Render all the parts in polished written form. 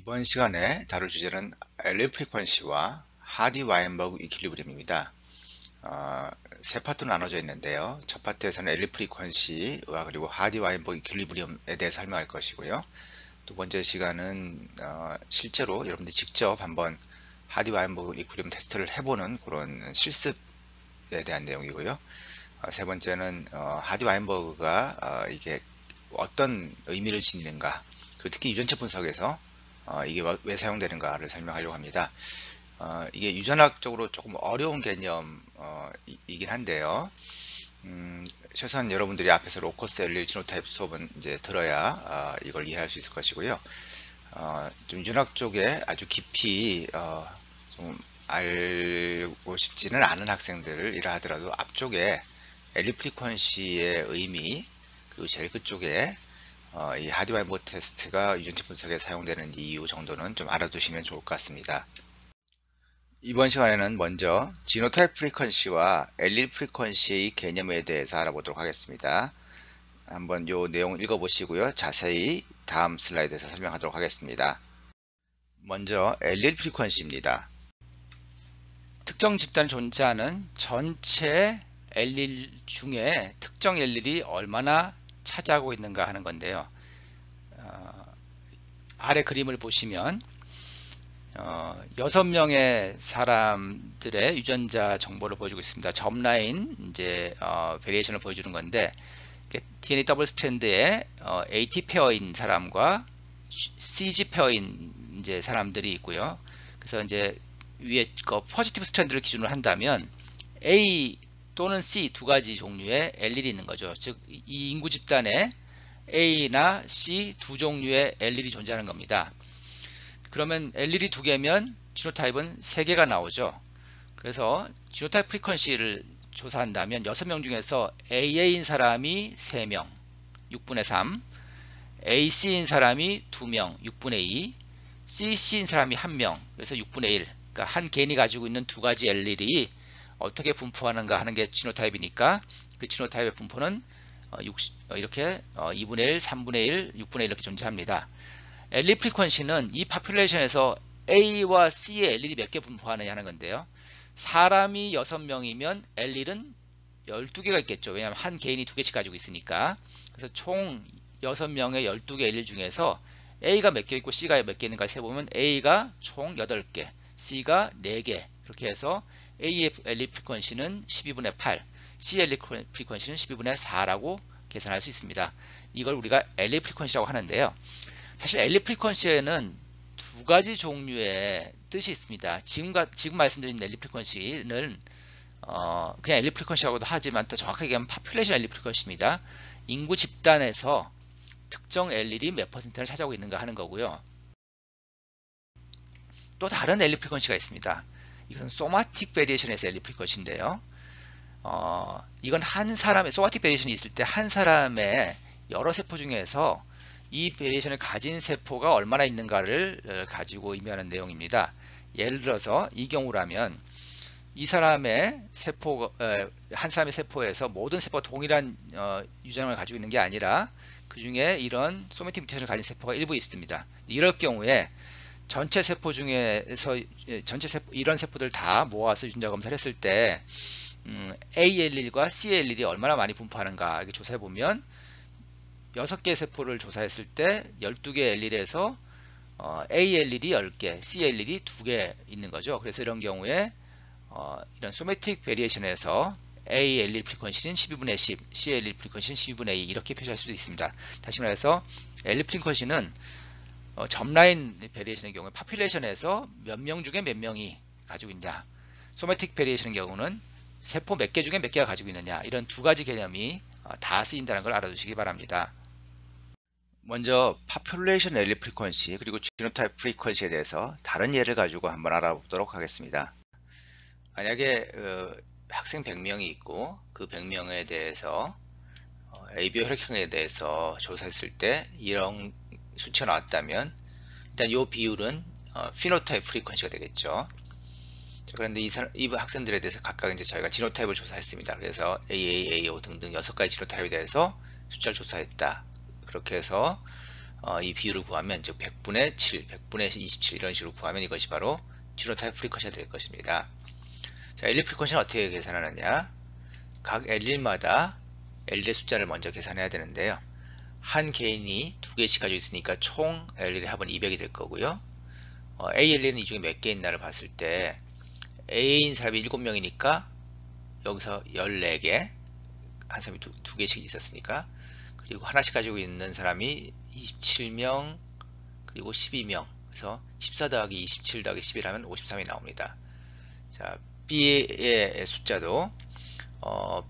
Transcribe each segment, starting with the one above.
이번 시간에 다룰 주제는 LL 프리퀀시와 하디-와인버그 이퀄리브리엄입니다. 세 파트로 나눠져 있는데요. 첫 파트에서는 LL 프리퀀시와 그리고 하디-와인버그 이퀄리브리엄에 대해서 설명할 것이고요. 두 번째 시간은 실제로 여러분들이 직접 한번 하디-와인버그 이퀄리브리엄 테스트를 해보는 그런 실습에 대한 내용이고요. 세 번째는 하디-와인버그가 이게 어떤 의미를 지니는가, 그리고 특히 유전체 분석에서 이게 왜 사용되는가를 설명하려고 합니다. 이게 유전학적으로 조금 어려운 개념이긴 한데요. 최소한 여러분들이 앞에서 로커스 LL 지노타입 수업은 이제 들어야 이걸 이해할 수 있을 것이고요. 좀 유전학 쪽에 아주 깊이 좀 알고 싶지는 않은 학생들이라 하더라도 앞쪽에 LL 프리퀀시의 의미, 그리고 제일 끝쪽에 이 하디-와인버그 테스트가 유전체 분석에 사용되는 이유 정도는 좀 알아두시면 좋을 것 같습니다. 이번 시간에는 먼저 지노타입 프리퀀시와 엘릴 프리퀀시의 개념에 대해서 알아보도록 하겠습니다. 한번 이 내용 읽어보시고요. 자세히 다음 슬라이드에서 설명하도록 하겠습니다. 먼저 엘릴 프리퀀시입니다. 특정 집단에 존재하는 전체 엘릴 중에 특정 엘릴이 얼마나 차지하고 있는가 하는 건데요. 아래 그림을 보시면 6명의 사람들의 유전자 정보를 보여주고 있습니다. 점라인 이제 베리에이션을 보여주는 건데, DNA 더블 스트랜드에 AT 페어인 사람과 CG 페어인 이제 사람들이 있고요. 그래서 이제 위에 포지티브 스트랜드를 기준으로 한다면 A 또는 C 두 가지 종류의 엘릴이 있는 거죠. 즉 이 인구 집단에 A나 C 두 종류의 엘릴이 존재하는 겁니다. 그러면 엘릴이 두 개면 지노타입은 3개가 나오죠. 그래서 지노타입 프리퀀시를 조사한다면 6명 중에서 AA인 사람이 3명, 6분의 3, AC인 사람이 2명, 6분의 2, CC인 사람이 1명, 그래서 6분의 1. 그러니까 한 개인이 가지고 있는 두 가지 엘릴이 어떻게 분포하는가 하는 게 지노타입이니까 그 지노타입의 분포는 이렇게 2분의 1, 3분의 1, 6분의 1 이렇게 존재합니다. 엘릴 프리퀀시는 이 파퓰레이션에서 A와 C의 엘릴이 몇 개 분포하느냐 하는 건데요. 사람이 6명이면 엘릴은 12개가 있겠죠. 왜냐하면 한 개인이 2개씩 가지고 있으니까. 그래서 총 6명의 12개 엘릴 중에서 A가 몇 개 있고 C가 몇 개 있는가 세보면 A가 총 8개, C가 4개, 그렇게 해서 A의 엘릴 프리퀀시는 12분의 8, C의 엘릴 프리퀀시는 12분의 4라고 계산할 수 있습니다. 이걸 우리가 엘릴 프리퀀시라고 하는데요. 사실 엘릴 프리퀀시에는 두 가지 종류의 뜻이 있습니다. 지금 말씀드린 엘릴 프리퀀시는 그냥 엘릴 프리퀀시라고도 하지만 더 정확하게 얘기하면 파퓰레이션 엘릴 프리퀀시입니다. 인구 집단에서 특정 엘릴이 몇 퍼센트를 차지하고 있는가 하는 거고요. 또 다른 엘릴 프리퀀시가 있습니다. 이것은 소마틱 베리에이션에서 엘릴 프리퀀시인데요. 이건 한 사람의 소마틱 베리에이션이 있을 때 한 사람의 여러 세포 중에서 이 베리에이션을 가진 세포가 얼마나 있는가를 가지고 의미하는 내용입니다. 예를 들어서 이 경우라면 이 사람의 세포, 한 사람의 세포에서 모든 세포가 동일한 유전을 가지고 있는 게 아니라 그 중에 이런 소매틱 뮤테이션을 가진 세포가 일부 있습니다. 이럴 경우에 전체 세포 중에서 이런 세포들 다 모아서 유전자 검사를 했을 때 A 엘릴과 C 엘릴이 얼마나 많이 분포하는가 이렇게 조사해 보면 6개의 세포를 조사했을 때 12개 엘릴에서 A 엘릴이 10개, C 엘릴이 2개 있는 거죠. 그래서 이런 경우에 이런 소매틱 베리에이션에서 A 엘릴 프리퀀시는 12분의 10, C 엘릴 프리퀀시는 12분의 2 이렇게 표시할 수도 있습니다. 다시 말해서 엘릴 프리퀀시는 점라인 베리에이션의 경우에 파퓰레이션에서 몇 명 중에 몇 명이 가지고 있냐, 소매틱 베리에이션의 경우는 세포 몇 개 중에 몇 개가 가지고 있느냐, 이런 두 가지 개념이 다 쓰인다는 걸 알아두시기 바랍니다. 먼저 파퓰레이션 엘릴 프리퀀시 그리고 지노타입 프리퀀시에 대해서 다른 예를 가지고 한번 알아보도록 하겠습니다. 만약에 학생 100명이 있고 그 100명에 대해서 ABO 혈액형에 대해서 조사했을 때 이런 수치가 나왔다면 일단 이 비율은 피노타입 프리퀀시가 되겠죠. 그런데 이 학생들에 대해서 각각 이제 저희가 지노타입을 조사했습니다. 그래서 AA, AO 등등 6가지 지노타입에 대해서 숫자를 조사했다. 그렇게 해서 이 비율을 구하면, 즉 100분의 7, 100분의 27 이런 식으로 구하면 이것이 바로 지노타입 프리퀀시가 될 것입니다. 자, L 프리퀀시는 어떻게 계산하느냐? 각 L1마다 L의 숫자를 먼저 계산해야 되는데요. 한 개인이 두 개씩 가지고 있으니까 총 L의 합은 200이 될 거고요. ALL은 이 중에 몇 개 있나를 봤을 때 A인 사람이 7명이니까 여기서 14개, 한 사람이 두 개씩 있었으니까, 그리고 하나씩 가지고 있는 사람이 27명, 그리고 12명, 그래서 14 더하기 27 더하기 11 하면 53이 나옵니다. 자, B의 숫자도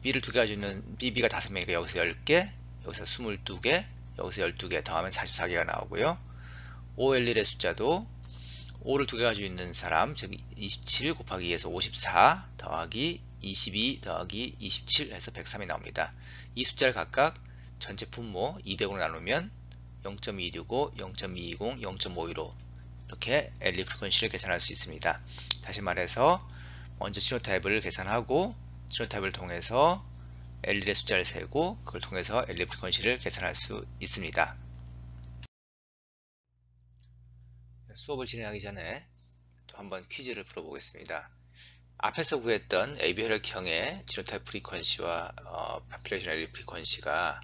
B를 두 개 가지고 있는 BB가 5명이니까 여기서 10개, 여기서 22개, 여기서 12개 더하면 44개가 나오고요. OL1의 숫자도 5를 두 개 가지고 있는 사람, 즉 27 곱하기 2에서 54 더하기 22 더하기 27 해서 103이 나옵니다. 이 숫자를 각각 전체 분모 200으로 나누면 0.265, 0.220, 0.515 이렇게 L 프리퀀시를 계산할 수 있습니다. 다시 말해서 먼저 지노타입을 계산하고 지노타입을 통해서 L의 숫자를 세고 그걸 통해서 L 프리퀀시를 계산할 수 있습니다. 수업을 진행하기 전에 또 한번 퀴즈를 풀어보겠습니다. 앞에서 구했던 AB 혈액형의 지노타입 프리퀀시와 파퓰레이션 L 프리퀀시가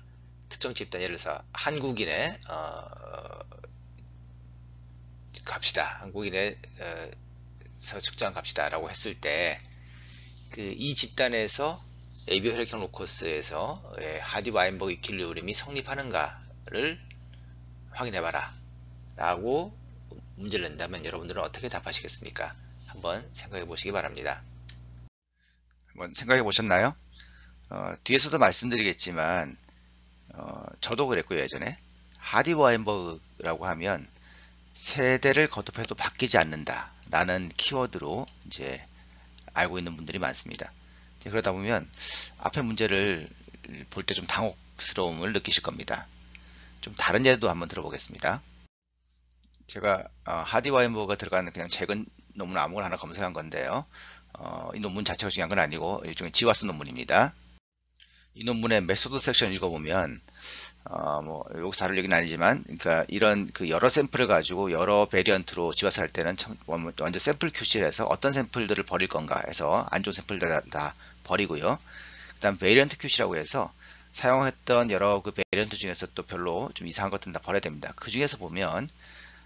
특정 집단, 예를 들어서 한국인의 값이다, 한국인에서 측정한 값이다 라고 했을 때 이 집단에서 AB 혈액형 로커스에서 하디 와인버그 이퀄리브리엄이 성립하는가를 확인해봐라 라고 문제를 낸다면 여러분들은 어떻게 답하시겠습니까? 한번 생각해 보시기 바랍니다. 한번 생각해 보셨나요? 뒤에서도 말씀드리겠지만 저도 그랬고요. 예전에 하디 와인버그라고 하면 세대를 거듭해도 바뀌지 않는다 라는 키워드로 이제 알고 있는 분들이 많습니다. 그러다 보면 앞에 문제를 볼 때 좀 당혹스러움을 느끼실 겁니다. 좀 다른 예도 한번 들어보겠습니다. 제가 하디 와인버그가 들어가는 그냥 최근 논문 아무거나 하나 검색한 건데요. 이 논문 자체가 중요한 건 아니고 일종의 지와스 논문입니다. 이 논문의 메소드 섹션 읽어보면 뭐 여기서 다룰 얘기는 아니지만, 그러니까 이런 그 여러 샘플을 가지고 여러 베리언트로 지와스 할 때는 먼저 샘플 QC를 해서 어떤 샘플들을 버릴 건가 해서 안 좋은 샘플들 다 버리고요. 그 다음 베리언트 QC라고 해서 사용했던 여러 그 베리언트 중에서 또 별로 좀 이상한 것들은 다 버려야 됩니다. 그 중에서 보면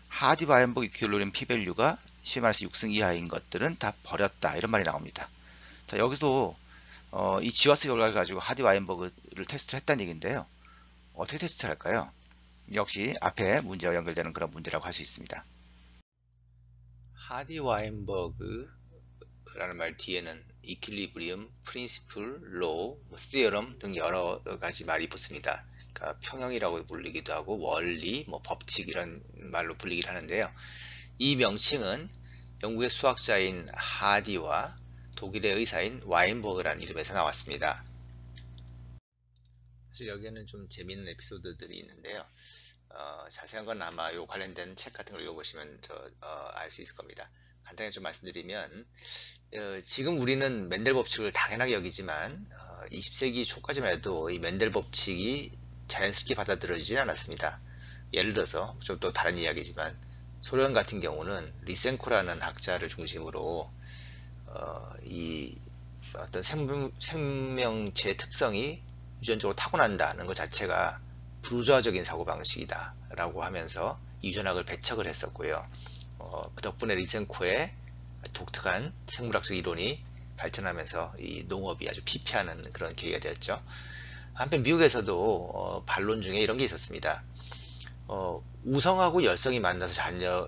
하디 와인버그 이퀄리브리엄 p-value가 10-6승 이하인 것들은 다 버렸다 이런 말이 나옵니다. 자, 여기서 이 지와스 결과를 가지고 하디 와인버그를 테스트를 했다는 얘기인데요. 어떻게 테스트를 할까요? 역시 앞에 문제와 연결되는 그런 문제라고 할 수 있습니다. 하디 와인버그라는 말 뒤에는 이퀄리브리엄, 프린시플, 로우, theorem 등 여러 가지 말이 붙습니다. 그러니까 평형이라고 불리기도 하고 원리, 법칙 이런 말로 불리기도 하는데요. 이 명칭은 영국의 수학자인 하디와 독일의 의사인 와인버그라는 이름에서 나왔습니다. 사실 여기에는 좀 재미있는 에피소드들이 있는데요. 자세한 건 아마 요 관련된 책 같은 걸 읽어보시면 알 수 있을 겁니다. 간단히 좀 말씀드리면 지금 우리는 멘델 법칙을 당연하게 여기지만 20세기 초까지만 해도 이 멘델 법칙이 자연스럽게 받아들여지진 않았습니다. 예를 들어서 좀 또 다른 이야기지만 소련 같은 경우는 리센코라는 학자를 중심으로 이 어떤 생명체의 특성이 유전적으로 타고난다는 것 자체가 부르주아적인 사고방식이다 라고 하면서 유전학을 배척을 했었고요. 그 덕분에 리센코의 독특한 생물학적 이론이 발전하면서 이 농업이 아주 피폐하는 그런 계기가 되었죠. 한편 미국에서도 반론 중에 이런 게 있었습니다. 우성하고 열성이 만나서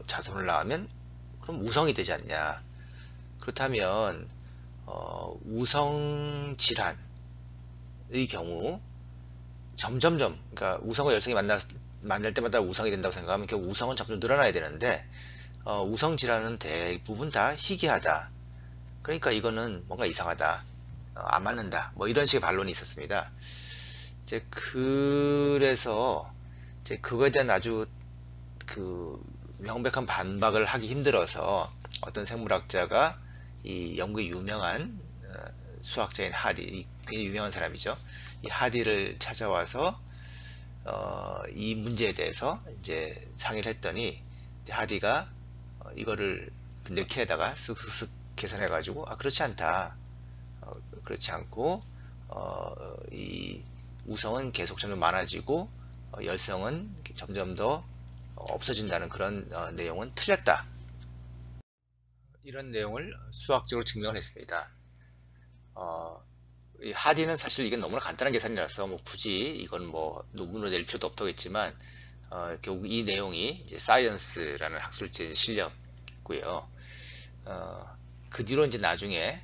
자손을 낳으면 그럼 우성이 되지 않냐. 그렇다면 우성 질환의 경우 점점점, 그러니까 우성과 열성이 만날 때마다 우성이 된다고 생각하면 결국 우성은 점점 늘어나야 되는데 우성 질환은 대부분 다 희귀하다. 그러니까 이거는 뭔가 이상하다. 안 맞는다. 뭐 이런 식의 반론이 있었습니다. 그래서 그거에 대한 아주 명백한 반박을 하기 힘들어서 어떤 생물학자가 이 영국의 유명한 수학자인 하디, 굉장히 유명한 사람이죠. 이 하디를 찾아와서 이 문제에 대해서 이제 상의를 했더니 이제 하디가 이거를 냅킨에다가 쓱쓱쓱 계산해 가지고 그렇지 않다. 그렇지 않고 이 우성은 계속 점점 많아지고 열성은 점점 더 없어진다는 그런 내용은 틀렸다. 이런 내용을 수학적으로 증명을 했습니다. 이 하디는 사실 이게 너무나 간단한 계산이라서 뭐 굳이 이건 뭐 논문으로 낼 필요도 없겠지만 결국 이 내용이 이제 사이언스라는 학술지에 실렸고요. 그 뒤로 이제 나중에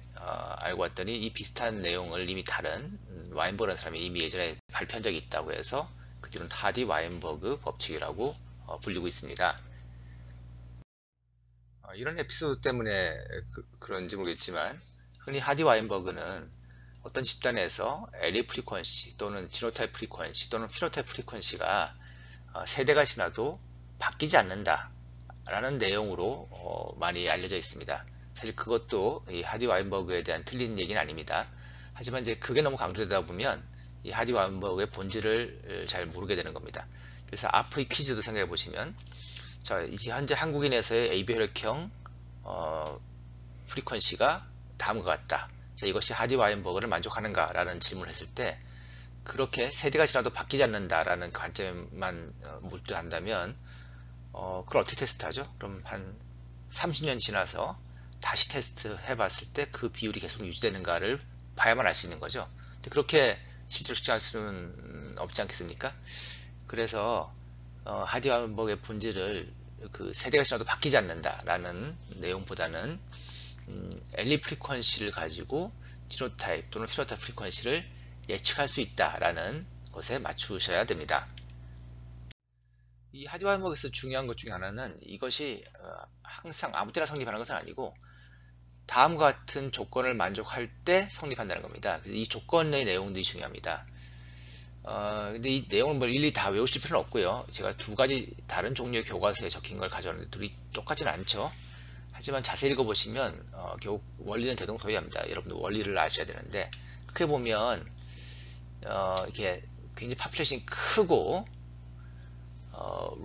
알고 봤더니 이 비슷한 내용을 이미 다른 와인버그라는 사람이 이미 예전에 발표한 적이 있다고 해서 그 뒤로는 하디 와인버그 법칙이라고 불리고 있습니다. 이런 에피소드 때문에 그런지 모르겠지만 흔히 하디 와인버그는 어떤 집단에서 엘리 프리퀀시 또는 지노타입 프리퀀시 또는 피노타입 프리퀀시가 세대가 지나도 바뀌지 않는다 라는 내용으로 많이 알려져 있습니다. 사실 그것도 이 하디 와인버그에 대한 틀린 얘기는 아닙니다. 하지만 이제 그게 너무 강조되다 보면 이 하디 와인버그의 본질을 잘 모르게 되는 겁니다. 그래서 앞의 퀴즈도 생각해 보시면 자, 이제 현재 한국인에서의 AB 혈액형 프리퀀시가 다음과 같다. 자, 이것이 하디 와인버그를 만족하는가 라는 질문을 했을 때 그렇게 세대가 지나도 바뀌지 않는다라는 관점만 몰두한다면 그걸 어떻게 테스트하죠? 그럼 한 30년 지나서 다시 테스트 해봤을 때 그 비율이 계속 유지되는가를 봐야만 알 수 있는 거죠. 근데 그렇게 실제로 측정할 수는 없지 않겠습니까? 그래서 하디 와인버그의 본질을 그 세대가 지나도 바뀌지 않는다라는 내용보다는 엘리 프리퀀시를 가지고 지노타입 또는 피노타입 프리퀀시를 예측할 수 있다라는 것에 맞추셔야 됩니다. 이 하디 와인버그에서 중요한 것 중에 하나는 이것이 항상 아무 때나 성립하는 것은 아니고 다음과 같은 조건을 만족할 때 성립한다는 겁니다. 그래서 이 조건의 내용들이 중요합니다. 근데 이 내용을 뭐 일일이 다 외우실 필요는 없고요. 제가 두 가지 다른 종류의 교과서에 적힌 걸 가져왔는데 둘이 똑같지는 않죠. 하지만 자세히 읽어보시면 결국 원리는 대동소이합니다. 여러분들 원리를 아셔야 되는데 그렇게 보면 이렇게 굉장히 파퓰레이션이 크고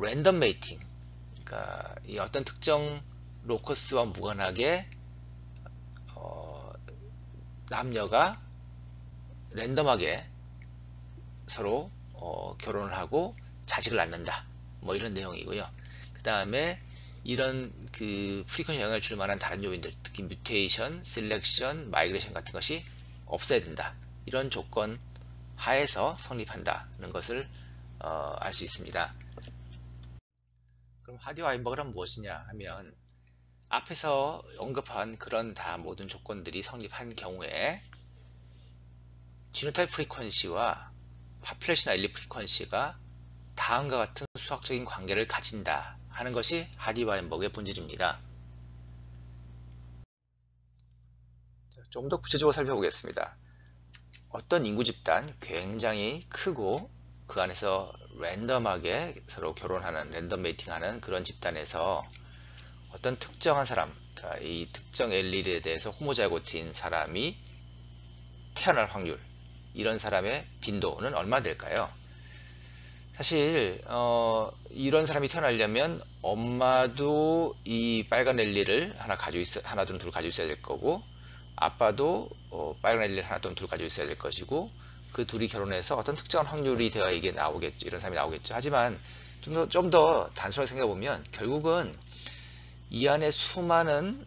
랜덤 메이팅, 그러니까 이 어떤 특정 로커스와 무관하게 남녀가 랜덤하게 서로 결혼을 하고 자식을 낳는다. 뭐 이런 내용이고요. 그 다음에 이런 그 프리퀀시 영향을 줄 만한 다른 요인들, 특히 뮤테이션, 셀렉션, 마이그레이션 같은 것이 없어야 된다. 이런 조건 하에서 성립한다는 것을 알 수 있습니다. 그럼 하디 와인버그란 무엇이냐 하면 앞에서 언급한 그런 다 모든 조건들이 성립한 경우에 지노타입 프리퀀시와 파퓰레이션 엘리 프리퀀시가 다음과 같은 수학적인 관계를 가진다 하는 것이 하디 와인버그의 본질입니다. 좀 더 구체적으로 살펴보겠습니다. 어떤 인구 집단 굉장히 크고 그 안에서 랜덤하게 서로 결혼하는 랜덤 메이팅하는 그런 집단에서 어떤 특정한 사람, 그러니까 이 특정 엘릴에 대해서 호모자이고트인 사람이 태어날 확률, 이런 사람의 빈도는 얼마 될까요? 사실 이런 사람이 태어나려면 엄마도 이 빨간 엘릴을 하나 또는 둘 가지고 있어야 될 거고 아빠도 빨간 엘릴 하나 또는 둘 가지고 있어야 될 것이고 그 둘이 결혼해서 어떤 특정한 확률이 되어 이게 나오겠죠. 이런 사람이 나오겠죠. 하지만 좀 더 단순하게 생각해 보면 결국은 이 안에 수많은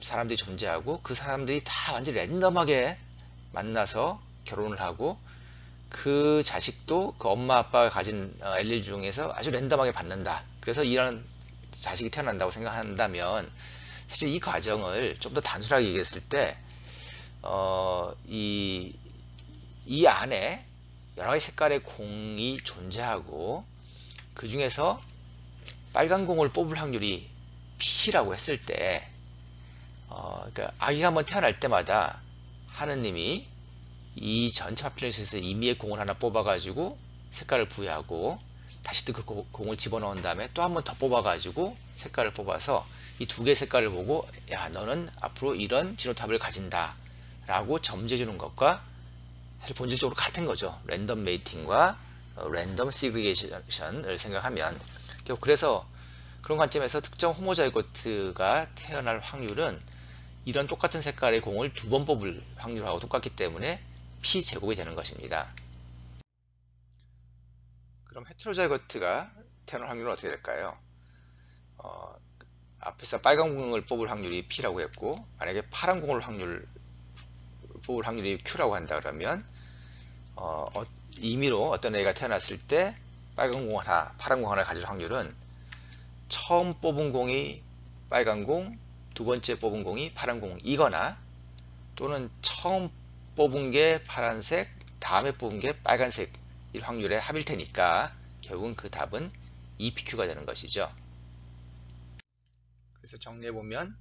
사람들이 존재하고 그 사람들이 다 완전히 랜덤하게 만나서 결혼을 하고 그 자식도 그 엄마 아빠가 가진 엘릴 중에서 아주 랜덤하게 받는다. 그래서 이런 자식이 태어난다고 생각한다면 사실 이 과정을 좀 더 단순하게 얘기했을 때 이 안에 여러 가지 색깔의 공이 존재하고 그 중에서 빨간 공을 뽑을 확률이 P라고 했을 때 그러니까 아기가 한번 태어날 때마다 하느님이 이 전체 파퓰레이션에서 임의의 공을 하나 뽑아가지고 색깔을 부여하고 다시 또 그 공을 집어넣은 다음에 또 한 번 더 뽑아가지고 색깔을 뽑아서 이 두 개의 색깔을 보고 야 너는 앞으로 이런 지노탑을 가진다 라고 점지해 주는 것과 사실 본질적으로 같은 거죠. 랜덤 메이팅과 랜덤 시그리게이션을 생각하면 그래서 그런 관점에서 특정 호모자이고트가 태어날 확률은 이런 똑같은 색깔의 공을 두 번 뽑을 확률하고 똑같기 때문에 P제곱이 되는 것입니다. 그럼 헤테로자이고트가 태어날 확률은 어떻게 될까요? 앞에서 빨간 공을 뽑을 확률이 P라고 했고, 만약에 파란 공을 뽑을 확률이 Q라고 한다 그러면 임의로 어떤 애가 태어났을 때 빨간 공 하나, 파란 공 하나 가질 확률은 처음 뽑은 공이 빨간 공, 두 번째 뽑은 공이 파란 공이거나, 또는 처음 뽑은 게 파란색, 다음에 뽑은 게 빨간색일 확률의 합일 테니까 결국은 그 답은 EPQ가 되는 것이죠. 그래서 정리해보면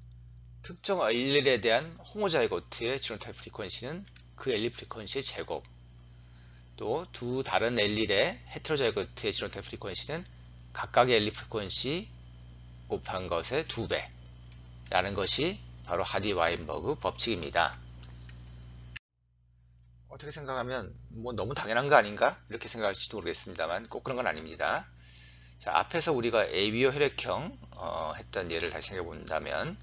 특정 알릴에 대한 호모자이고트의 지노타입 프리퀀시는 그 알릴 프리퀀시의 제곱, 또 두 다른 알릴의 헤테로자이고트의 지노타입 프리퀀시는 각각의 알릴 프리퀀시 곱한 것의 2배 라는 것이 바로 하디-와인버그 법칙입니다. 어떻게 생각하면 뭐 너무 당연한 거 아닌가? 이렇게 생각할지도 모르겠습니다만 꼭 그런 건 아닙니다. 자, 앞에서 우리가 ABO 혈액형 했던 예를 다시 생각해 본다면,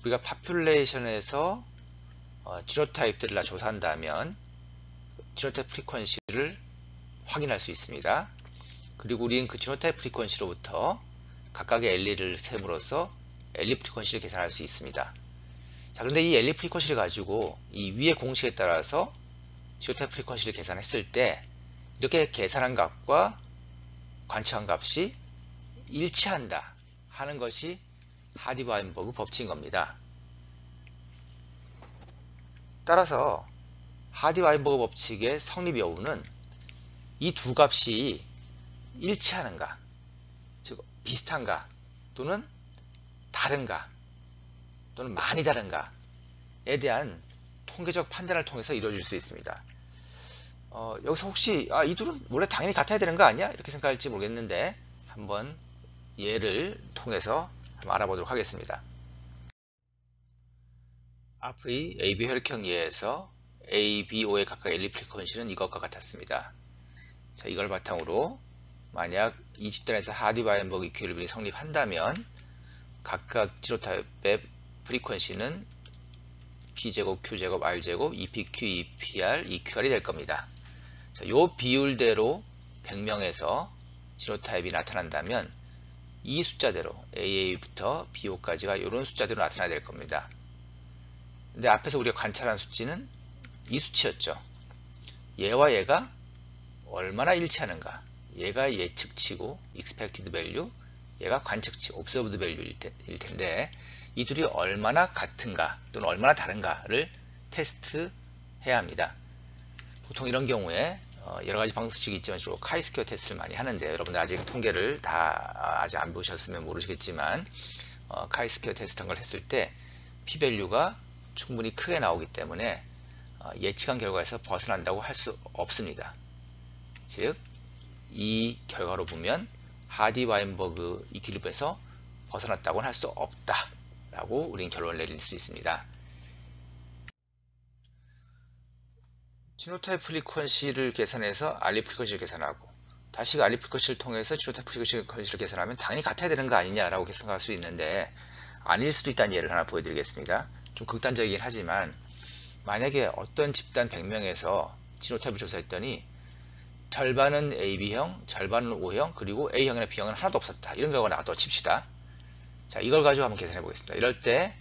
우리가 파퓰레이션에서 지노타입들을 조사한다면 지노타입 프리퀀시를 확인할 수 있습니다. 그리고 우리는 그 지노타입 프리퀀시로부터 각각의 엘리를 셈으로써 엘리 프리퀀시를 계산할 수 있습니다. 자, 그런데 이 엘리 프리퀀시를 가지고 이 위의 공식에 따라서 지노타입 프리퀀시를 계산했을 때 이렇게 계산한 값과 관측한 값이 일치한다 하는 것이 하디-와인버그 법칙인 겁니다. 따라서 하디-와인버그 법칙의 성립 여부는 이 두 값이 일치하는가, 즉 비슷한가, 또는 다른가, 또는 많이 다른가에 대한 통계적 판단을 통해서 이루어질 수 있습니다. 여기서 혹시 이 둘은 원래 당연히 같아야 되는 거 아니야? 이렇게 생각할지 모르겠는데 한번 예를 통해서 한번 알아보도록 하겠습니다. 앞의 AB 혈액형 예에서 A, B, O의 각각 엘리 프리퀀시는 이것과 같았습니다. 자, 이걸 바탕으로 만약 이 집단에서 하디-와인버그 이퀄리브럼이 성립한다면 각각 지노타입의 프리퀀시는 P제곱, Q제곱, R제곱, EPQ, EPR, EQR이 될 겁니다. 자, 요 비율대로 100명에서 지노타입이 나타난다면 이 숫자대로 AA부터 BO까지가 이런 숫자대로 나타나야 될 겁니다. 근데 앞에서 우리가 관찰한 수치는 이 수치였죠. 얘와 얘가 얼마나 일치하는가. 얘가 예측치고 expected value, 얘가 관측치 observed value일 텐데 이 둘이 얼마나 같은가 또는 얼마나 다른가를 테스트해야 합니다. 보통 이런 경우에 여러가지 방식이 있지만 주로 카이스퀘어 테스트를 많이 하는데, 여러분들 아직 통계를 다 아직 안 보셨으면 모르시겠지만 카이스퀘어 테스트 걸 했을 때 P밸류가 충분히 크게 나오기 때문에 예측한 결과에서 벗어난다고 할 수 없습니다. 즉 이 결과로 보면 하디-와인버그 이퀄리브에서 벗어났다고는 할 수 없다 라고 우리는 결론을 내릴 수 있습니다. 지노타입 프리퀀시를 계산해서 알리 프리퀀시를 계산하고 다시 알리 프리퀀시를 통해서 지노타입 프리퀀시를 계산하면 당연히 같아야 되는 거 아니냐라고 생각할 수 있는데, 아닐 수도 있다는 예를 하나 보여드리겠습니다. 좀 극단적이긴 하지만 만약에 어떤 집단 100명에서 지노타입을 조사했더니 절반은 AB형, 절반은 O형, 그리고 A형이나 B형은 하나도 없었다. 이런 결과가 나왔다고 칩시다. 자, 이걸 가지고 한번 계산해 보겠습니다. 이럴 때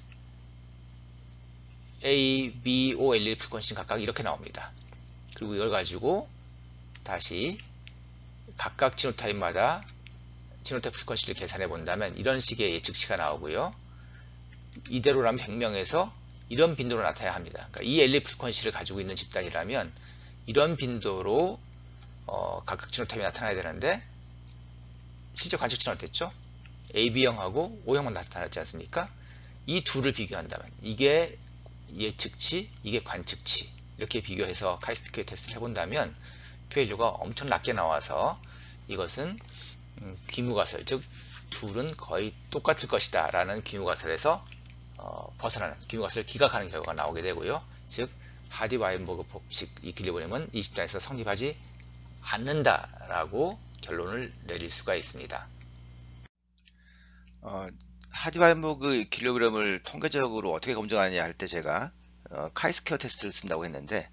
A, B, O, L 프리퀀시는 각각 이렇게 나옵니다. 그리고 이걸 가지고 다시 각각 지노타입마다 지노타입 프리퀀시를 계산해 본다면 이런 식의 예측치가 나오고요. 이대로라면 100명에서 이런 빈도로 나타나야 합니다. 그러니까 이 엘리 프리퀀시를 가지고 있는 집단이라면 이런 빈도로 각각 지노타입이 나타나야 되는데 실제 관측치는 어땠죠? AB형하고 O형만 나타났지 않습니까? 이 둘을 비교한다면 이게 예측치, 이게 관측치 이렇게 비교해서 카이스퀘어 테스트를 해본다면 P밸류가 엄청 낮게 나와서 이것은 귀무가설, 즉 둘은 거의 똑같을 것이다 라는 귀무가설에서 벗어나는, 귀무가설을 기각하는 결과가 나오게 되고요. 즉 하디-와인버그 법칙 이퀄리브럼은 이 집단에서 성립하지 않는다라고 결론을 내릴 수가 있습니다. 하디와이버그 킬로그램을 통계적으로 어떻게 검증하느냐 할 때 제가 카이스퀘어 테스트를 쓴다고 했는데,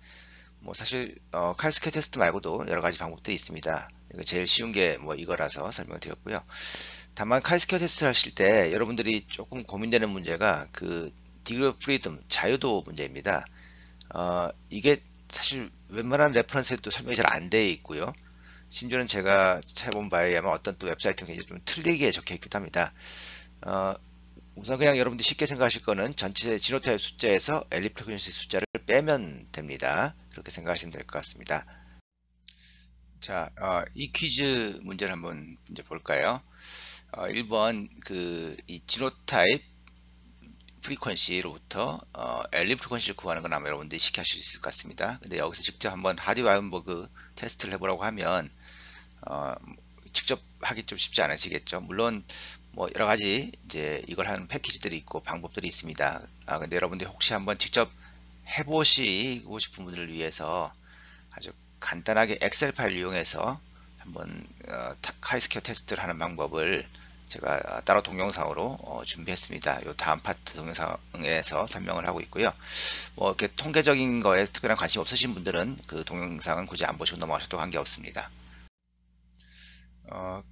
뭐 사실 카이스퀘어 테스트 말고도 여러 가지 방법들이 있습니다. 제일 쉬운 게 뭐 이거라서 설명을 드렸고요. 다만 카이스퀘어 테스트를 하실 때 여러분들이 조금 고민되는 문제가 그 디그리 오브 프리덤, 자유도 문제입니다. 이게 사실 웬만한 레퍼런스에도 설명이 잘 안 되어 있고요. 심지어는 제가 찾아본 바에 의하면 어떤 또 웹사이트는 굉장히 좀 틀리게 적혀 있기도 합니다. 우선 그냥 여러분들이 쉽게 생각하실 거는 전체 지노타입 숫자에서 엘립 프리퀀시 숫자를 빼면 됩니다. 그렇게 생각하시면 될 것 같습니다. 자, 이 퀴즈 문제를 한번 이제 볼까요? 1번 이 지노타입 프리퀀시로부터 엘립 프리퀀시를 구하는 건 아마 여러분들이 쉽게 하실 수 있을 것 같습니다. 근데 여기서 직접 한번 하디-와이언버그 테스트를 해보라고 하면 직접 하기 좀 쉽지 않으시겠죠. 물론 뭐 여러 가지 이제 이걸 하는 패키지들이 있고 방법들이 있습니다. 근데 여러분들이 혹시 한번 직접 해보시고 싶은 분들을 위해서 아주 간단하게 엑셀 파일 이용해서 한번 카이스퀘어 테스트를 하는 방법을 제가 따로 동영상으로 준비했습니다. 이 다음 파트 동영상에서 설명을 하고 있고요. 뭐 이렇게 통계적인 거에 특별한 관심 없으신 분들은 그 동영상은 굳이 안 보시고 넘어가셔도 관계없습니다.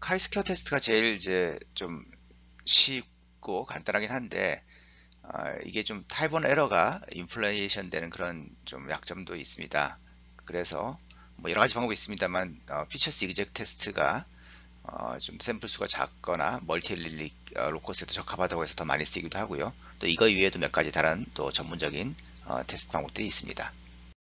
카이스퀘어 테스트가 제일 이제 좀 쉽고 간단하긴 한데 이게 좀 타입 1 에러가 인플레이션 되는 그런 좀 약점도 있습니다. 그래서 뭐 여러 가지 방법이 있습니다만 피처스 이그젝 테스트가 좀 샘플 수가 작거나 멀티엘릭 로커스에도 적합하다고 해서 더 많이 쓰기도 하고요. 또 이거 이외에도 몇 가지 다른 또 전문적인 테스트 방법들이 있습니다.